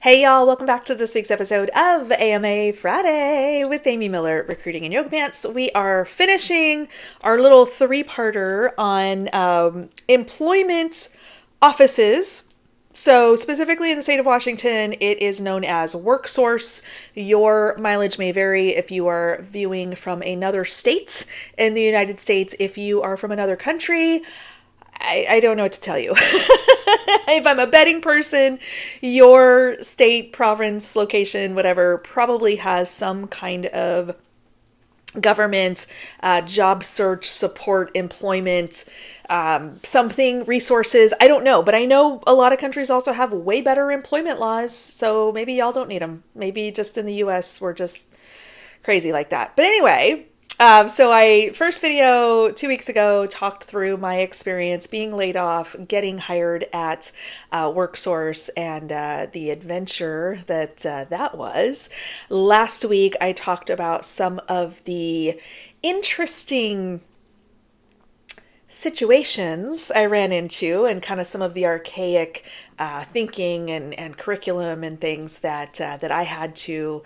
Hey y'all, welcome back to this week's episode of AMA Friday with Amy Miller, Recruiting in Yoga Pants. We are finishing our little three-parter on employment offices. So specifically in the state of Washington, it is known as WorkSource. Your mileage may vary if you are viewing from another state in the United States. If you are from another country, I don't know what to tell you. If I'm a betting person, your state, province, location, whatever, probably has some kind of government, job search, support, employment, something, resources. I don't know, but I know a lot of countries also have way better employment laws, so maybe y'all don't need them. Maybe just in the US, we're just crazy like that. But anyway, so I first video 2 weeks ago talked through my experience being laid off, getting hired at WorkSource, and the adventure that was. Last week I talked about some of the interesting situations I ran into and kind of some of the archaic thinking and curriculum and things that I had to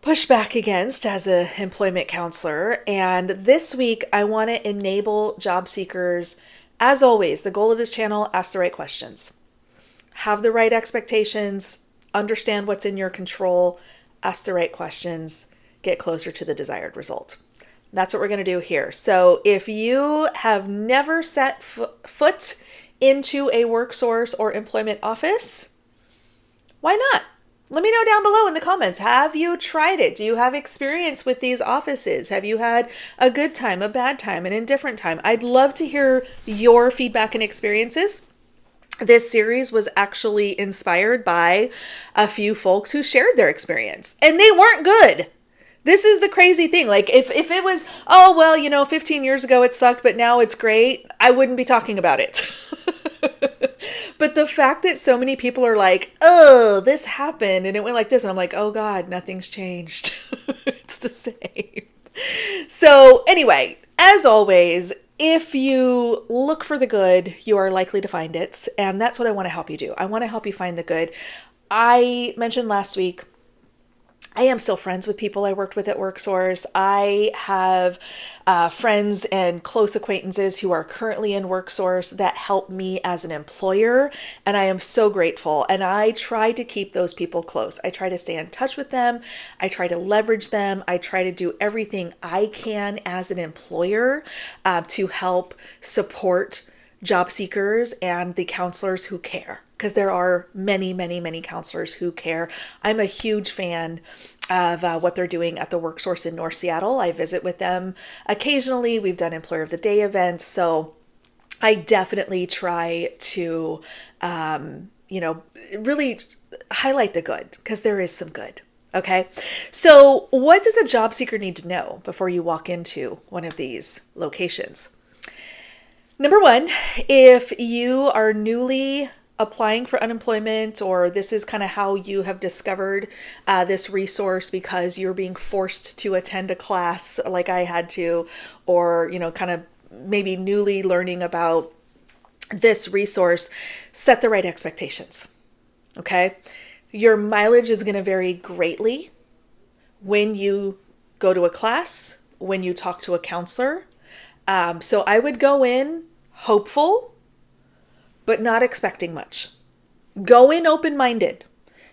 push back against as an employment counselor. And this week, I want to enable job seekers. As always, the goal of this channel, ask the right questions. Have the right expectations, understand what's in your control, ask the right questions, get closer to the desired result. That's what we're going to do here. So if you have never set foot into a WorkSource or employment office, why not? Let me know down below in the comments. Have you tried it? Do you have experience with these offices? Have you had a good time, a bad time, an indifferent time? I'd love to hear your feedback and experiences. This series was actually inspired by a few folks who shared their experience, and they weren't good. This is the crazy thing. Like if it was, oh, well, 15 years ago it sucked, but now it's great, I wouldn't be talking about it. But the fact that so many people are like, oh, this happened and it went like this. And I'm like, oh God, nothing's changed. It's the same. So anyway, as always, if you look for the good, you are likely to find it. And that's what I want to help you do. I want to help you find the good. I mentioned last week, I am still friends with people I worked with at WorkSource. I have friends and close acquaintances who are currently in WorkSource that help me as an employer, and I am so grateful. And I try to keep those people close. I try to stay in touch with them. I try to leverage them. I try to do everything I can as an employer to help support job seekers and the counselors who care, because there are many, many, many counselors who care. I'm a huge fan of what they're doing at the WorkSource in North Seattle. I visit with them occasionally. We've done Employer of the Day events. So I definitely try to, really highlight the good, because there is some good. Okay. So what does a job seeker need to know before you walk into one of these locations? Number one, if you are newly applying for unemployment, or this is kind of how you have discovered this resource because you're being forced to attend a class like I had to, or, kind of maybe newly learning about this resource, set the right expectations. Okay. Your mileage is going to vary greatly when you go to a class, when you talk to a counselor. So I would go in hopeful, but not expecting much. Go in open-minded.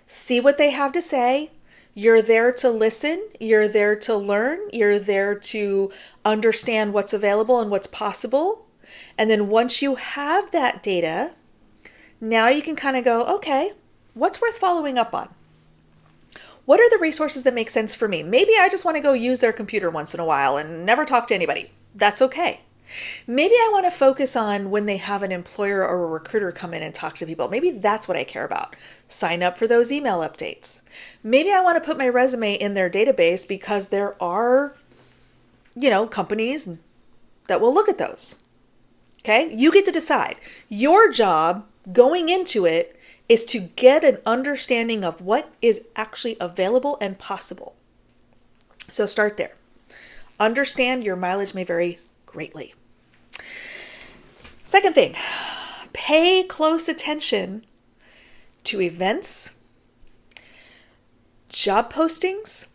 See what they have to say. You're there to listen. You're there to learn. You're there to understand what's available and what's possible. And then once you have that data, now you can kind of go, okay, what's worth following up on? What are the resources that make sense for me? Maybe I just want to go use their computer once in a while and never talk to anybody. That's okay. Maybe I want to focus on when they have an employer or a recruiter come in and talk to people. Maybe that's what I care about. Sign up for those email updates. Maybe I want to put my resume in their database because there are, companies that will look at those. Okay? You get to decide. Your job going into it is to get an understanding of what is actually available and possible. So start there. Understand your mileage may vary greatly. Second thing, pay close attention to events job postings,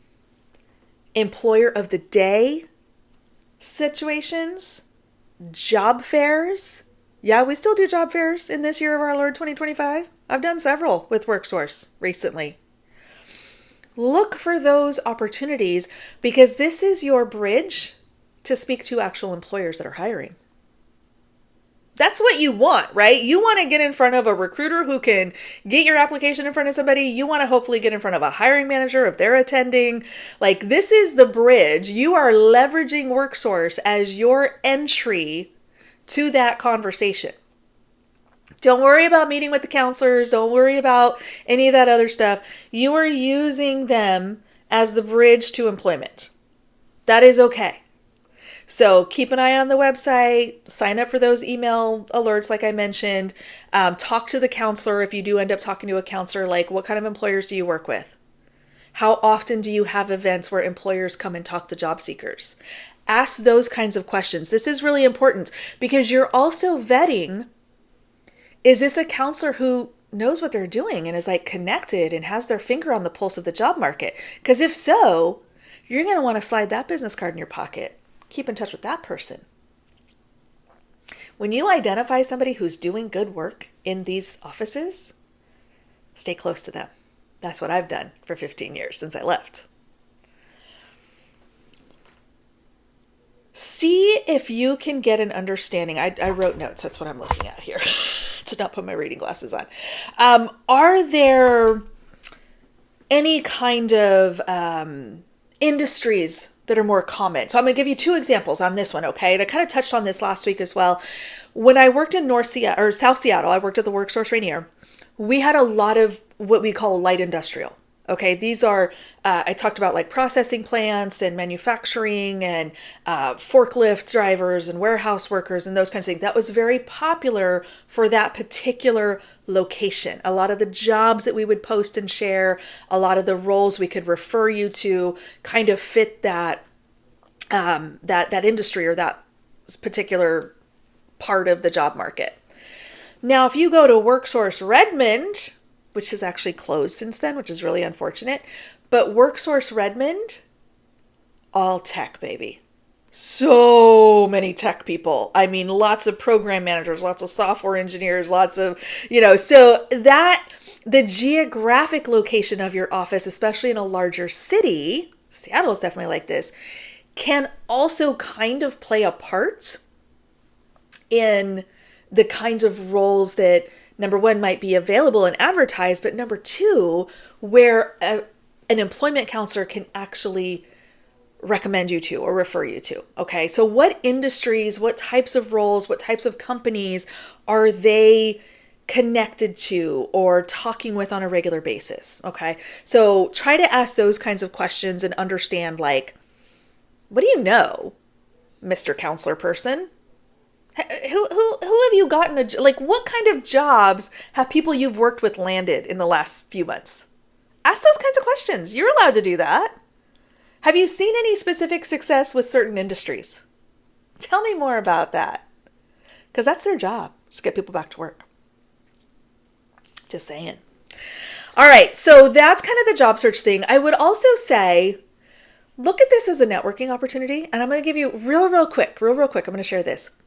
employer of the day situations, job fairs. Yeah, we still do job fairs in this year of our Lord 2025. I've done several with WorkSource recently. Look for those opportunities because this is your bridge to speak to actual employers that are hiring. That's what you want, right? You want to get in front of a recruiter who can get your application in front of somebody. You want to hopefully get in front of a hiring manager if they're attending. Like, this is the bridge. You are leveraging WorkSource as your entry to that conversation. Don't worry about meeting with the counselors. Don't worry about any of that other stuff. You are using them as the bridge to employment. That is okay. So keep an eye on the website, sign up for those email alerts like I mentioned, talk to the counselor if you do end up talking to a counselor, like what kind of employers do you work with? How often do you have events where employers come and talk to job seekers? Ask those kinds of questions. This is really important because you're also vetting, is this a counselor who knows what they're doing and is like connected and has their finger on the pulse of the job market? Because if so, you're going to want to slide that business card in your pocket. Keep in touch with that person. When you identify somebody who's doing good work in these offices, stay close to them. That's what I've done for 15 years since I left. See if you can get an understanding. I wrote notes. That's what I'm looking at here to not put my reading glasses on. Are there any kind of industries that are more common? So I'm going to give you two examples on this one, okay? And I kind of touched on this last week as well. When I worked in South Seattle, I worked at the WorkSource Rainier. We had a lot of what we call light industrial. Okay, these are, I talked about like processing plants and manufacturing and forklift drivers and warehouse workers and those kinds of things. That was very popular for that particular location. A lot of the jobs that we would post and share, a lot of the roles we could refer you to kind of fit that, that industry or that particular part of the job market. Now, if you go to WorkSource Redmond, which has actually closed since then, which is really unfortunate. But WorkSource Redmond, all tech, baby. So many tech people. I mean, lots of program managers, lots of software engineers, lots of, so that the geographic location of your office, especially in a larger city, Seattle is definitely like this, can also kind of play a part in the kinds of roles that number one, might be available and advertised, but number two, where an employment counselor can actually recommend you to or refer you to. Okay, so what industries, what types of roles, what types of companies are they connected to or talking with on a regular basis? Okay, so try to ask those kinds of questions and understand, like, what do you know, Mr. Counselor person? Who have you gotten like what kind of jobs have people you've worked with landed in the last few months? Ask those kinds of questions. You're allowed to do that. Have you seen any specific success with certain industries? Tell me more about that. Because that's their job, is to get people back to work. Just saying. All right, so that's kind of the job search thing. I would also say, look at this as a networking opportunity. And I'm going to give you real quick, I'm going to share this.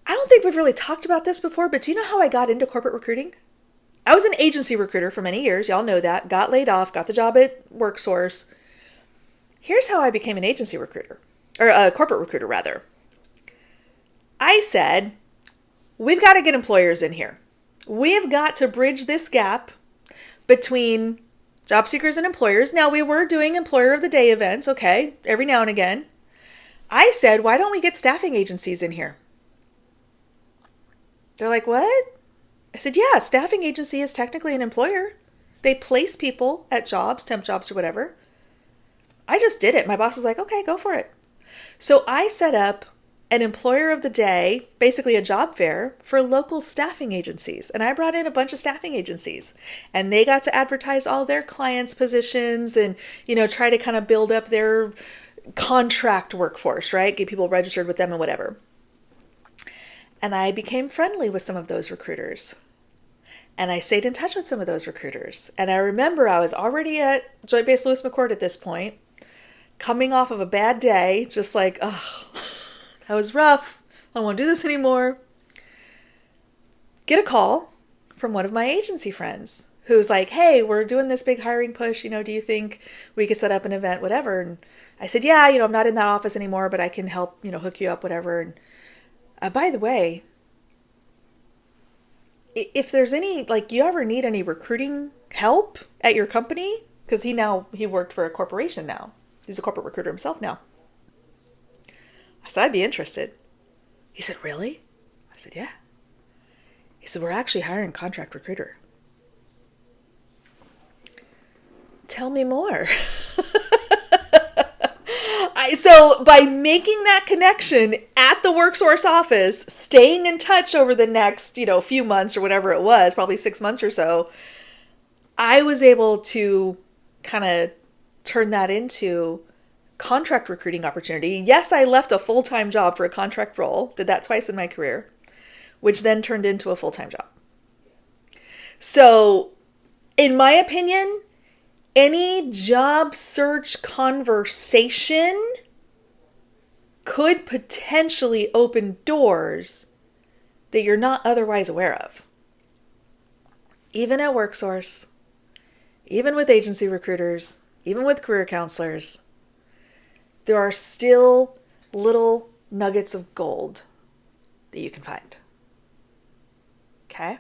I don't think we've really talked about this before, but do you know how I got into corporate recruiting? I was an agency recruiter for many years. Y'all know that. Got laid off, got the job at WorkSource. Here's how I became an agency recruiter, or a corporate recruiter rather. I said, we've got to get employers in here. We've got to bridge this gap between job seekers and employers. Now, we were doing employer of the day events, okay, every now and again. I said, why don't we get staffing agencies in here? They're like, what? I said, yeah, staffing agency is technically an employer. They place people at jobs, temp jobs or whatever. I just did it. My boss was like, okay, go for it. So I set up an employer of the day, basically a job fair for local staffing agencies. And I brought in a bunch of staffing agencies and they got to advertise all their clients' positions and, try to kind of build up their contract workforce, right? Get people registered with them and whatever. And I became friendly with some of those recruiters. And I stayed in touch with some of those recruiters. And I remember I was already at Joint Base Lewis McChord at this point, coming off of a bad day, just like, oh, that was rough. I don't want to do this anymore. Get a call from one of my agency friends who's like, hey, we're doing this big hiring push. Do you think we could set up an event, whatever? And I said, yeah, I'm not in that office anymore, but I can help, hook you up, whatever. And by the way, if there's any, you ever need any recruiting help at your company, because he worked for a corporation now. He's a corporate recruiter himself now. I said, I'd be interested. He said, really? I said, yeah. He said, we're actually hiring a contract recruiter. Tell me more. So by making that connection at the WorkSource office, staying in touch over the next, few months or whatever it was, probably 6 months or so, I was able to kind of turn that into contract recruiting opportunity. Yes, I left a full-time job for a contract role, did that twice in my career, which then turned into a full-time job. So, in my opinion, any job search conversation could potentially open doors that you're not otherwise aware of. Even at WorkSource, even with agency recruiters, even with career counselors, there are still little nuggets of gold that you can find. Okay?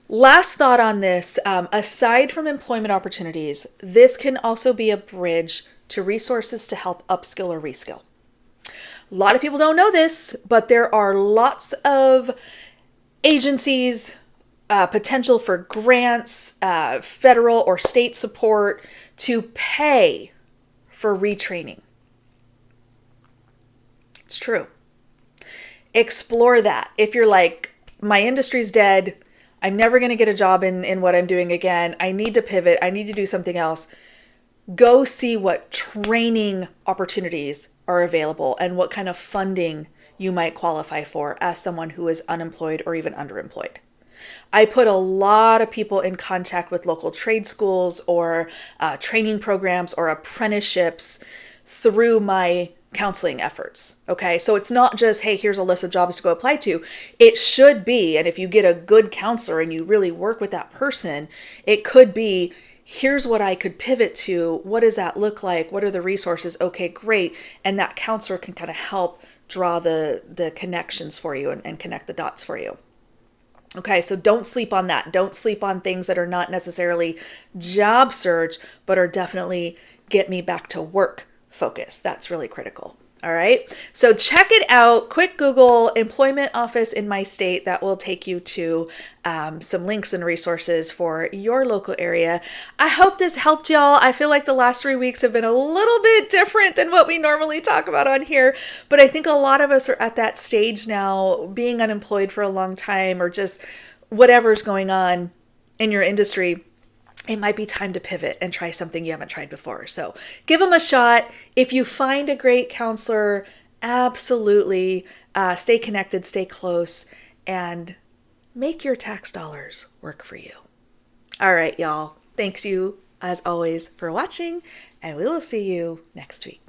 Last thought on this, aside from employment opportunities, this can also be a bridge to resources to help upskill or reskill. A lot of people don't know this, but there are lots of agencies, potential for grants, federal or state support to pay for retraining. It's true. Explore that. If you're like, my industry's dead, I'm never going to get a job in what I'm doing again, I need to pivot, I need to do something else, go see what training opportunities are available and what kind of funding you might qualify for as someone who is unemployed or even underemployed. I put a lot of people in contact with local trade schools or training programs or apprenticeships through my counseling efforts. Okay, so it's not just, hey, here's a list of jobs to go apply to. It should be, and if you get a good counselor and you really work with that person, it could be, here's what I could pivot to. What does that look like? What are the resources? Okay, great. And that counselor can kind of help draw the connections for you and connect the dots for you. Okay, so don't sleep on that. Don't sleep on things that are not necessarily job search, but are definitely get me back to work focus. That's really critical. All right. So check it out. Quick Google employment office in my state. That will take you to some links and resources for your local area. I hope this helped y'all. I feel like the last 3 weeks have been a little bit different than what we normally talk about on here, but I think a lot of us are at that stage now, being unemployed for a long time or just whatever's going on in your industry. It might be time to pivot and try something you haven't tried before. So give them a shot. If you find a great counselor, absolutely stay connected, stay close, and make your tax dollars work for you. All right, y'all. Thanks you, as always, for watching, and we will see you next week.